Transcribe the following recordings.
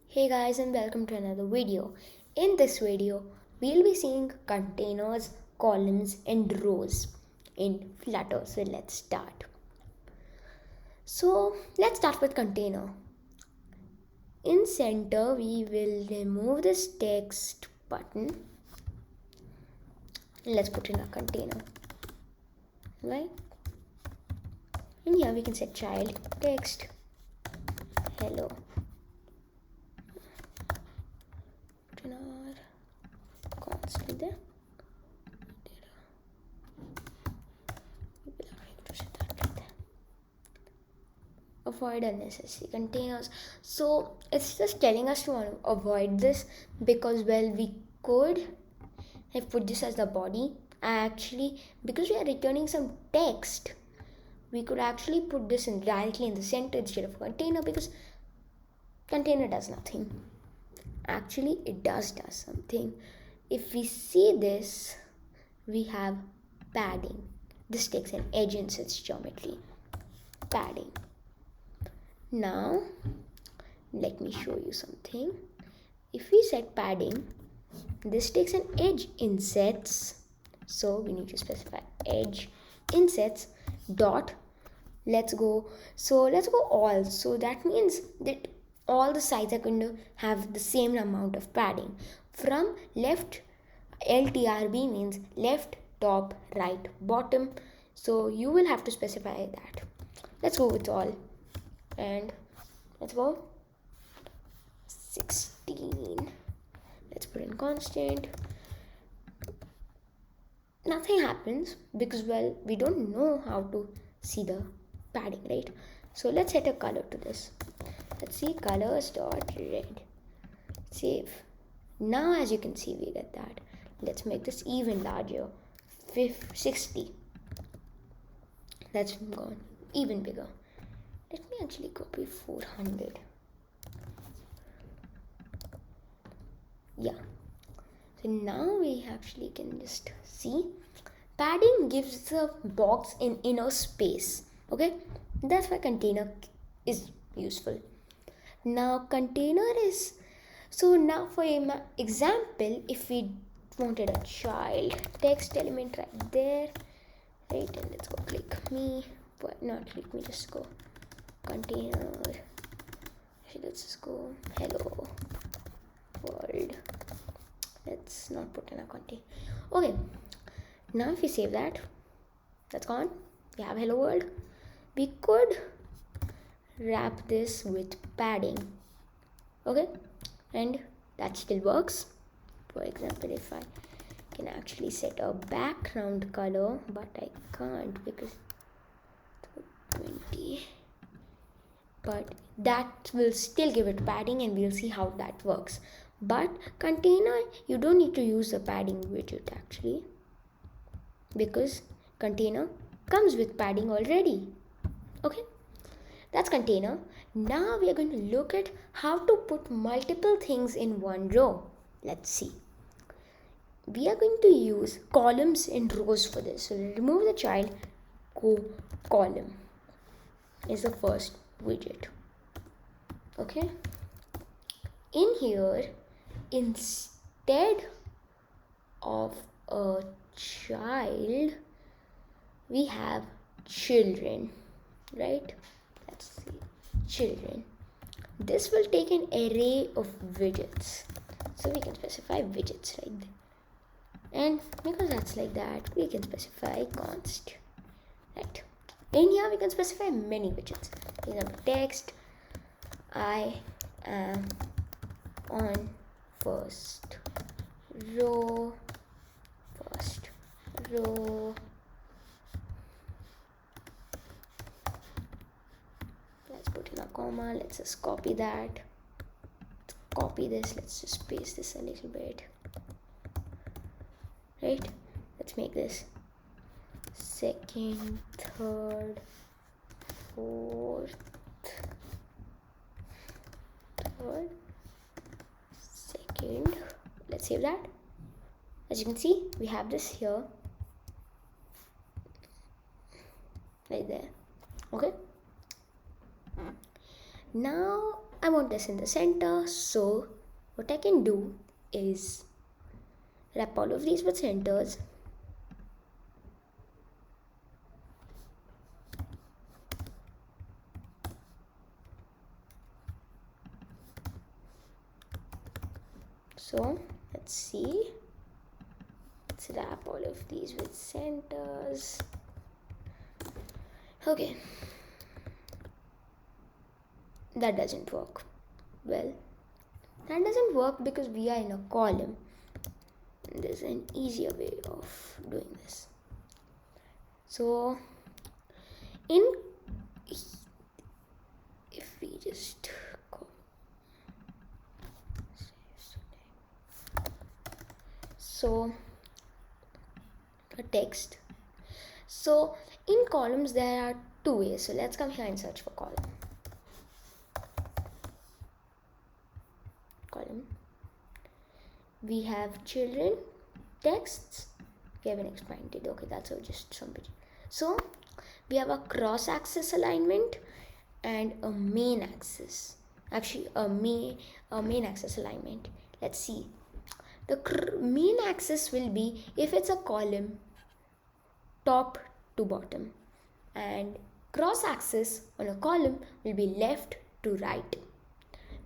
Hey guys, and welcome to another video. In this video, we'll be seeing containers, columns and rows in Flutter. So let's start. So let's start with container. In center, we will remove this text button. Let's put in a container. Right? And here we can set child text hello. Put in our constant there. Avoid unnecessary containers. So it's just telling us to avoid this because, well, we could have put this as the body. Actually, because we are returning some text, we could actually put this in directly in the center instead of container, because container does nothing. Actually, it does something. If we see this, we have padding. This takes an edge in its geometry. Padding. Now, let me show you something. If we set padding, this takes an edge insets. So we need to specify edge insets dot. Let's go all. So that means that all the sides are going to have the same amount of padding. From left, LTRB means left, top, right, bottom. So you will have to specify that. Let's go with all. And let's go 16. Let's put in constant. Nothing happens because, well, we don't know how to see the padding, right? So let's set a color to this. Let's see colors dot red. Save. Now as you can see, we get that. Let's make this even larger. 60. That's gone even bigger. Let me actually copy 400. Yeah. So now we actually can just see. Padding gives the box an inner space. Okay? That's why container is useful. Now container is... So now for example, if we wanted a child text element right there. Right, and let's go click me. But not click me, just go container. Let's just go hello world. Let's not put in a container. Okay, now if we save that, that's gone. We have hello world. We could wrap this with padding. Okay, and that still works. For example, if I can actually set a background color, but I can't because 20. But that will still give it padding, and we'll see how that works. But container, you don't need to use the padding widget actually, because container comes with padding already. Okay, that's container. Now we are going to look at how to put multiple things in one row. Let's see. We are going to use columns and rows for this. So remove the child, go column is the first widget. Okay, in here, instead of a child, we have children, right? Let's see, children. This will take an array of widgets, so we can specify widgets right there. And because that's like that, we can specify const, right? In here we can specify many widgets. For example, text, I am on first row. Let's put in a comma. Let's just copy that. Let's copy this. Let's just paste this a little bit. Right? Let's make this second, third, fourth, third, second. Let's save that. As you can see, we have this here, right there. Okay, now I want this in the center, so what I can do is wrap all of these with centers. So let's see. Let's wrap all of these with centers. Okay. That doesn't work. Well, that doesn't work because we are in a column. There's an easier way of doing this. So, if we just go, so a text. So in columns there are two ways. So let's come here and search for column. We have children, texts, we haven't expanded. Okay, that's just somebody. So we have a cross axis alignment and a main axis. Actually, a main axis alignment. Let's see. The main axis will be, if it's a column, top to bottom, and cross axis on a column will be left to right.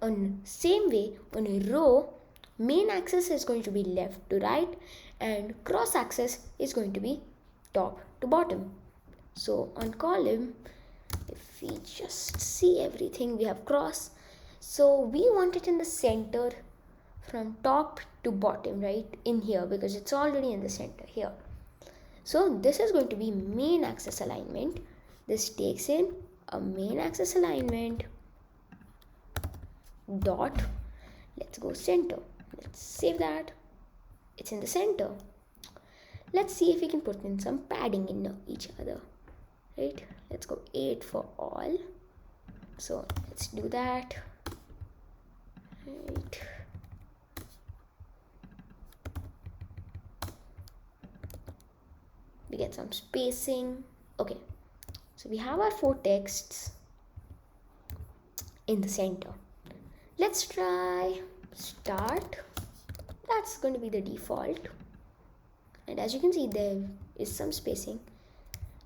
On same way, on a row, main axis is going to be left to right and cross axis is going to be top to bottom. So on column, if we just see everything, we have cross. So we want it in the center from top to bottom, right, in here, because it's already in the center here. So this is going to be main axis alignment. This takes in a main axis alignment dot, let's go center. Let's save that. It's in the center. Let's see if we can put in some padding in each other, right? Let's go 8 for all. So let's do that. Right. We get some spacing. Okay, so we have our 4 texts in the center. Let's try start. That's going to be the default, and as you can see, there is some spacing.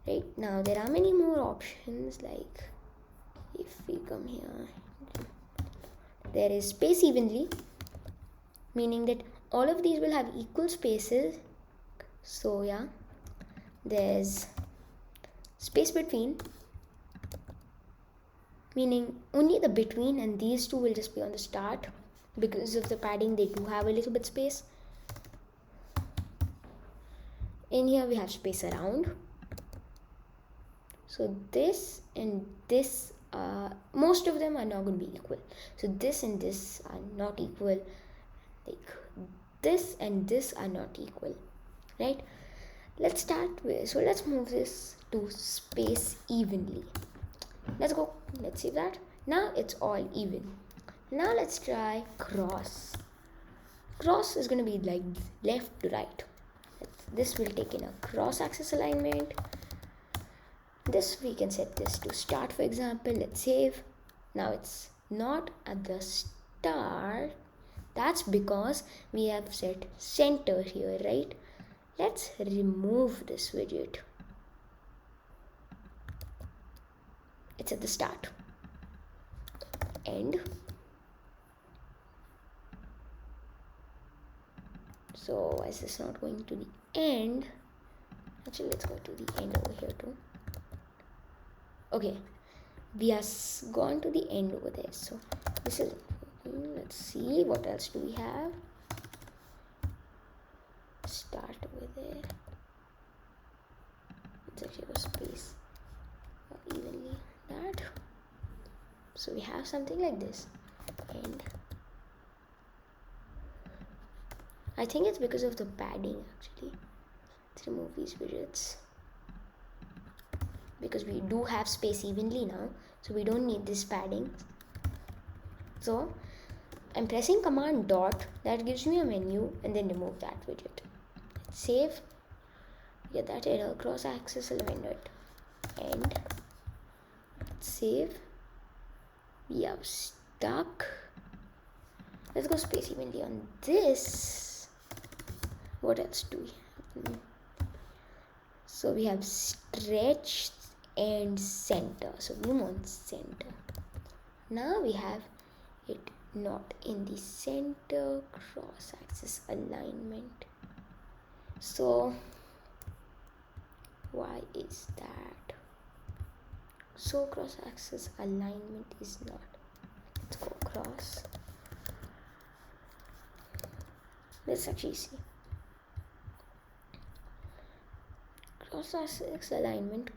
Right now there are many more options, like if we come here, there is space evenly, meaning that all of these will have equal spaces. So yeah, there's space between, meaning only the between, and these two will just be on the start. Because of the padding, they do have a little bit space. In here we have space around. So this and this, most of them are not going to be equal. So this and this are not equal. Like this and this are not equal, right? Let's start with, so let's move this to space evenly. Let's go. Let's save that. Now it's all even. Now let's try cross. Cross is going to be like left to right. This will take in a cross axis alignment. This we can set this to start, for example. Let's save. Now it's not at the start. That's because we have set center here, right? Let's remove this widget. It's at the start. End. So why is this not going to the end? Actually, let's go to the end over here too. Okay, we have gone to the end over there. So this is, let's see what else do we have. Start over there. Let's actually go space evenly that. So we have something like this. And I think it's because of the padding actually. Let's remove these widgets, because we do have space evenly now, so we don't need this padding. So I'm pressing command dot, that gives me a menu, and then remove that widget. Let's save. Get that error, cross axis alignment. End. Let's save. We have start. stuck. Let's go space evenly on this. What else do we have? So we have stretch and center. So we want center. Now we have it not in the center, cross axis alignment. So why is that? So cross axis alignment is not. Let's go across. Let's actually see. Cross axis alignment.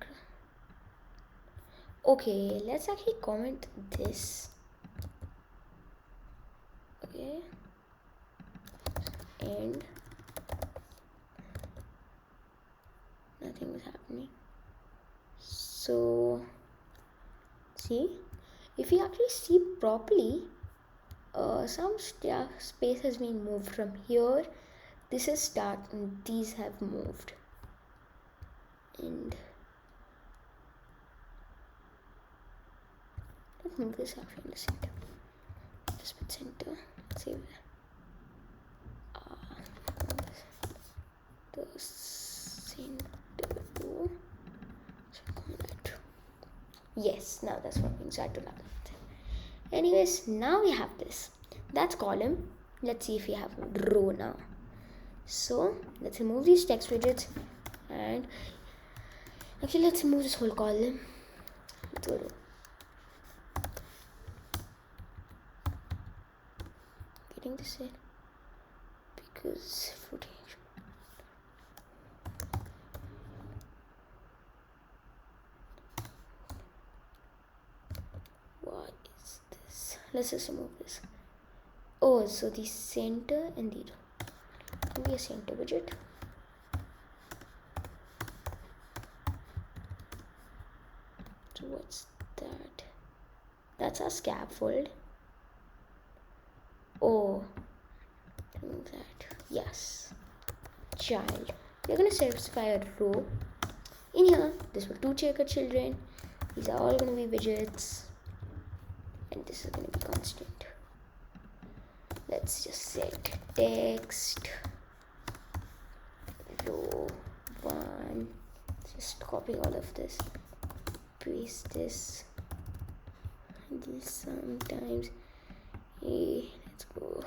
Okay, let's actually comment this. Okay, and nothing is happening. So see, if you actually see properly, some space has been moved from here. This is start and these have moved, and let's move this actually in the center. Just put center. Save the center to that. Yes, now that's working. So I have to log out. Anyways, now we have this. That's column. Let's see if we have row now. So let's remove these text widgets, and actually let's remove this whole column. Let's go row. Getting this in because footage. What is this? Let's just remove this. Oh, so the center and the can be a center widget. So what's that? That's our scaffold. Oh, remove that. Yes. Child. We're gonna specify a row. In here, this will 2 checker children. These are all gonna be widgets. And this is gonna be constant. Let's just set text row 1. Just copy all of this. Paste this. And this sometimes. Let's go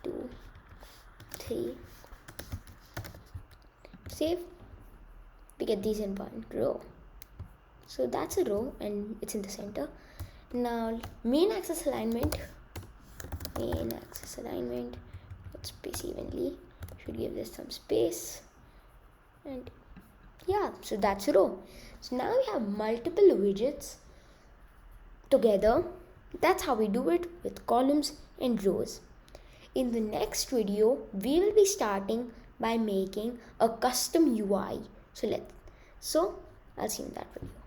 2, 3. Save. We get these in one row. So that's a row and it's in the center. Now main axis alignment. Let's space evenly. Should give this some space. And yeah, so that's a row. So now we have multiple widgets together. That's how we do it with columns and rows. In the next video, we will be starting by making a custom UI. So I'll see you in that video.